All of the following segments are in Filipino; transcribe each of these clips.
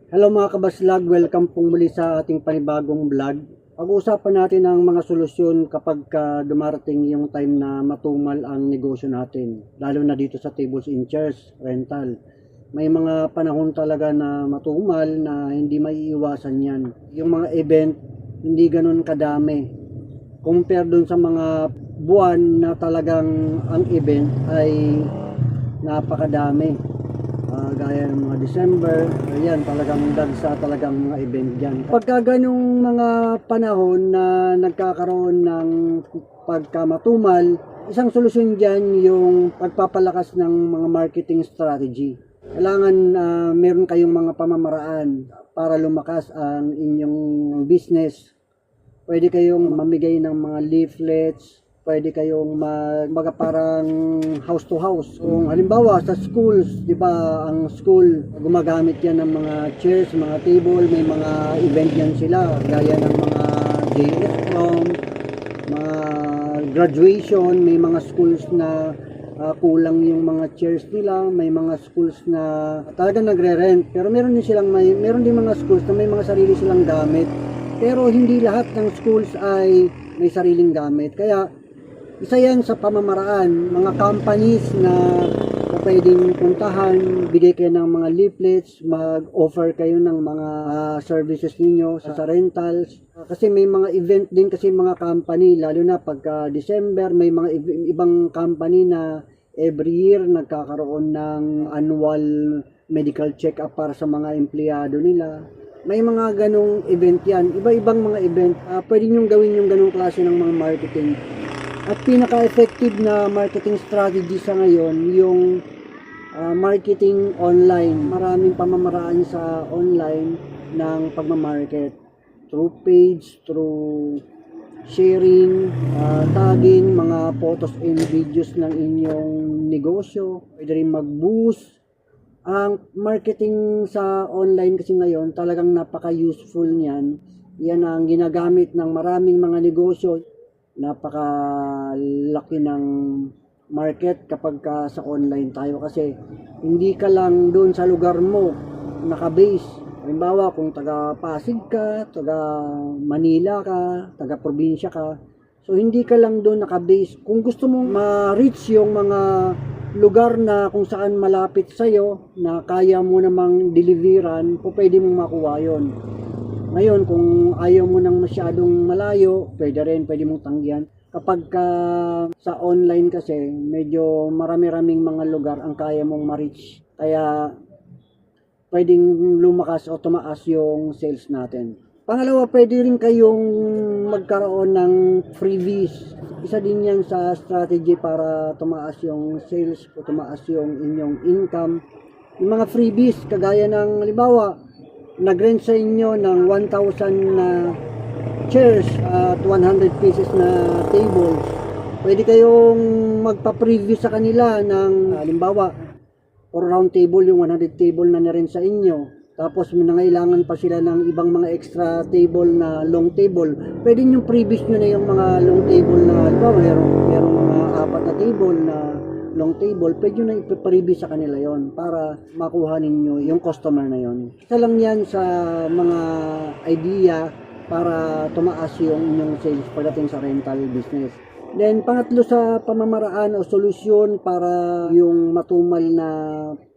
Hello mga kabaslag, welcome pong muli sa ating panibagong vlog. Pag-uusapan natin ang mga solusyon kapag dumarating yung time na matumal ang negosyo natin, lalo na dito sa tables and chairs, rental. May mga panahon talaga na matumal na hindi maiiwasan yan. Yung mga event, hindi ganun kadami. Compare dun sa mga buwan na talagang ang event ay napakadami. Gaya ng mga December, ayan, talagang dagsa talagang mga event dyan. Pagka ganyung mga panahon na nagkakaroon ng pagkamatumal, isang solusyon dyan yung pagpapalakas ng mga marketing strategy. Kailangan meron kayong mga pamamaraan para lumakas ang inyong business. Pwede kayong mamigay ng mga leaflets, pwede kayong parang house to house. Kung halimbawa sa schools, di ba, ang school gumagamit yan ng mga chairs, mga table, may mga event yan sila, gaya ng mga JS prom, mga graduation, may mga schools na kulang yung mga chairs nila, may mga schools na talagang nagre-rent, pero meron din mga schools na may mga sarili silang gamit, pero hindi lahat ng schools ay may sariling gamit. Kaya isa yan sa pamamaraan, mga companies na pwedeng puntahan, bigay kayo ng mga leaflets, mag-offer kayo ng mga services ninyo sa rentals. Kasi may mga event din kasi mga company, lalo na pagka December, may mga ibang company na every year nagkakaroon ng annual medical check-up para sa mga empleyado nila. May mga ganong event yan, iba-ibang mga event. Pwede nyo gawin yung ganong klase ng mga marketing. At pinaka-effective na marketing strategy sa ngayon, yung marketing online. Maraming pamamaraan sa online ng pagmamarket. Through page, through sharing, tagging, mga photos and videos ng inyong negosyo. Pwede rin mag-boost. Ang marketing sa online kasi ngayon, talagang napaka-useful niyan. Yan ang ginagamit ng maraming mga negosyo. Napakalaki ng market kapag sa online tayo kasi hindi ka lang doon sa lugar mo nakabase. Halimbawa kung taga Pasig ka, taga Manila ka, taga probinsya ka, so hindi ka lang doon nakabase. Kung gusto mong ma-reach yung mga lugar na kung saan malapit sa'yo na kaya mo namang deliveran, pwede mong makuha yon. Ngayon, kung ayaw mo nang masyadong malayo, pwede mong tanggihan. Kapag sa online kasi, medyo marami-raming mga lugar ang kaya mong ma-reach. Kaya, pwedeng lumakas o tumaas yung sales natin. Pangalawa, pwede rin kayong magkaroon ng freebies. Isa din yan sa strategy para tumaas yung sales o tumaas yung inyong income. Yung mga freebies, kagaya ng halimbawa, nag-rent sa inyo ng 1,000 na chairs at 100 pieces na tables. Pwede kayong magpa-preview sa kanila ng halimbawa, for round table yung 100 table na na-rent sa inyo. Tapos may nangailangan pa sila ng ibang mga extra table na long table. Pwede nyo previous nyo na yung mga long table na halimbawa, merong mga 4 na table na long table, pwede nyo na ipapreview sa kanila yon para makuha ninyo yung customer na yon. Isa lang yan sa mga idea para tumaas yung inyong sales pagdating sa rental business. Then pangatlo sa pamamaraan o solusyon para yung matumal na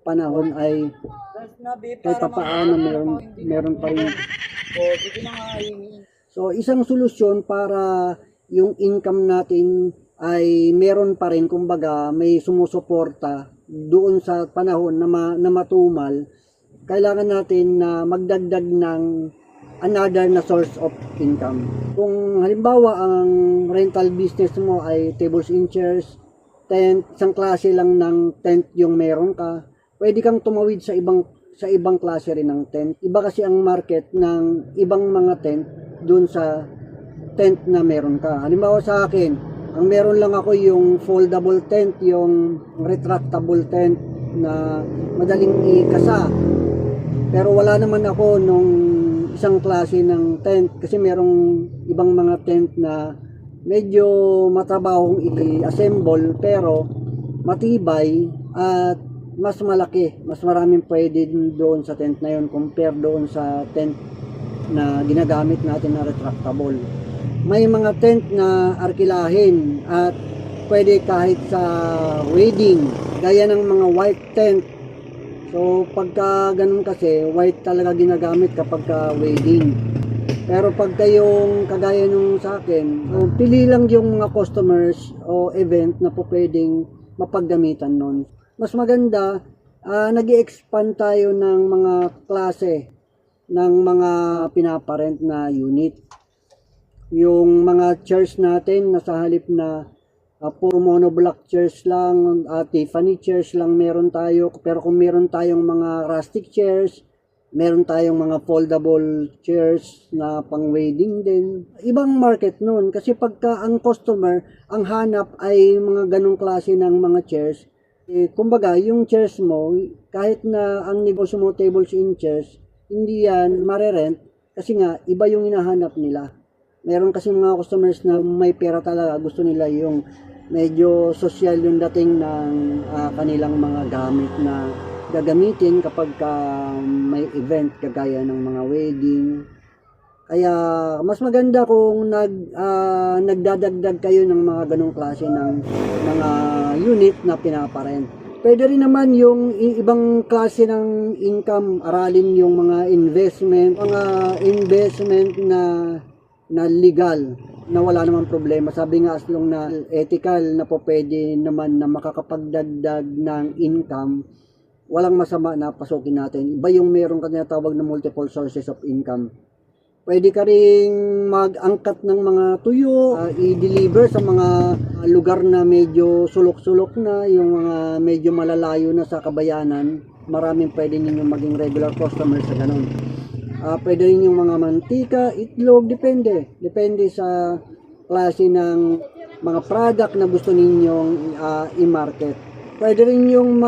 panahon ay kahit papaano meron pa rin. So isang solusyon para yung income natin ay meron pa rin, kumbaga may sumusuporta doon sa panahon na matumal, kailangan natin na magdagdag ng another na source of income. Kung halimbawa ang rental business mo ay tables and chairs, tent, isang klase lang ng tent yung meron ka, pwede kang tumawid sa ibang klase rin ng tent. Iba kasi ang market ng ibang mga tent doon sa tent na meron ka. Halimbawa sa akin, ang meron lang ako yung foldable tent, yung retractable tent na madaling ikasa. Pero wala naman ako nung isang klase ng tent kasi merong ibang mga tent na medyo matrabahong i-assemble pero matibay at mas malaki, mas maraming pwede doon sa tent na yun compare doon sa tent na ginagamit natin na retractable. May mga tent na arkilahin at pwede kahit sa wedding, gaya ng mga white tent. So pagka ganun kasi, white talaga ginagamit kapag wedding. Pero pagka yung kagaya nung sa akin, pili lang yung mga customers o event na po pwedeng mapaggamitan nun. Mas maganda, nag-i-expand tayo ng mga klase ng mga pinaparent na unit. Yung mga chairs natin, nasa halip na puro monoblock chairs lang, Tiffany chairs lang meron tayo. Pero kung meron tayong mga rustic chairs, meron tayong mga foldable chairs na pang wedding din. Ibang market nun. Kasi pagka ang customer, ang hanap ay mga ganong klase ng mga chairs. Kumbaga, yung chairs mo, kahit na ang negosyo mo tables and chairs, hindi yan marerent. Kasi nga, iba yung hinahanap nila. Meron kasi mga customers na may pera talaga. Gusto nila yung medyo social yung dating ng kanilang mga gamit na gagamitin kapag may event kagaya ng mga wedding. Kaya mas maganda kung nagdadagdag kayo ng mga ganong klase ng mga unit na pinaparent. Pwede rin naman yung ibang klase ng income, aralin yung mga investment na legal, na wala namang problema. Sabi nga, as long na ethical na po pwede naman na makakapagdagdag ng income, walang masama na pasukin natin. Iba yung meron ka tinatawag na multiple sources of income. Pwede ka ring mag-angkat ng mga tuyo, i-deliver sa mga lugar na medyo sulok-sulok na, yung mga medyo malalayo na sa kabayanan. Maraming pwede ninyong maging regular customer sa ganun. Pwede rin yung mga mantika, itlog, depende. Depende sa klase ng mga product na gusto ninyong i-market. Pwede rin yung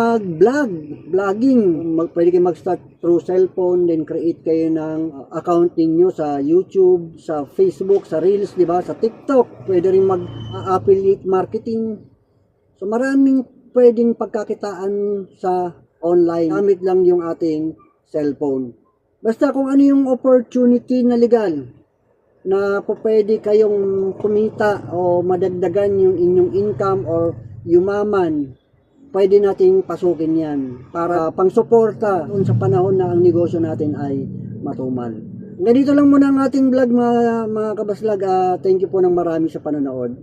vlogging. Pwede kayo mag-start through cellphone, then create kayo ng account ninyo sa YouTube, sa Facebook, sa Reels, di ba? Sa TikTok. Pwede rin mag-affiliate marketing. So maraming pwedeng pagkakitaan sa online. Gamit lang yung ating cellphone. Basta kung ano yung opportunity na legal na po pwede kayong kumita o madagdagan yung inyong income or yumaman, pwede nating pasukin yan para pang-suporta kung sa panahon na ang negosyo natin ay matumal. Ganito lang muna ang ating vlog mga kabaslag. Thank you po ng marami sa panonood.